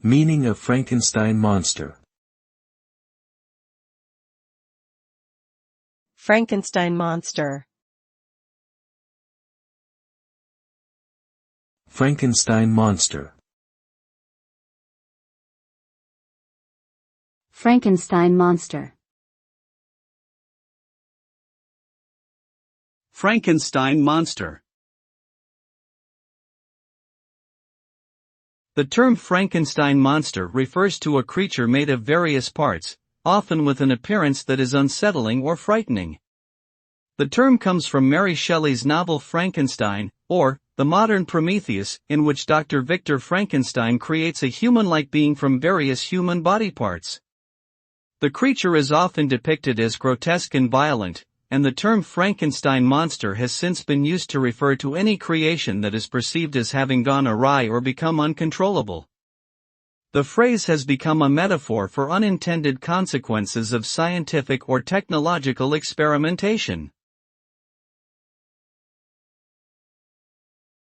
Meaning of Frankenstein monster. Frankenstein monster. Frankenstein monster. Frankenstein monster. Frankenstein monster. The term Frankenstein monster refers to a creature made of various parts, often with an appearance that is unsettling or frightening. The term comes from Mary Shelley's novel Frankenstein, or the modern Prometheus, in which Dr. Victor Frankenstein creates a human-like being from various human body parts. The creature is often depicted as grotesque and violent, and the term Frankenstein monster has since been used to refer to any creation that is perceived as having gone awry or become uncontrollable. The phrase has become a metaphor for unintended consequences of scientific or technological experimentation.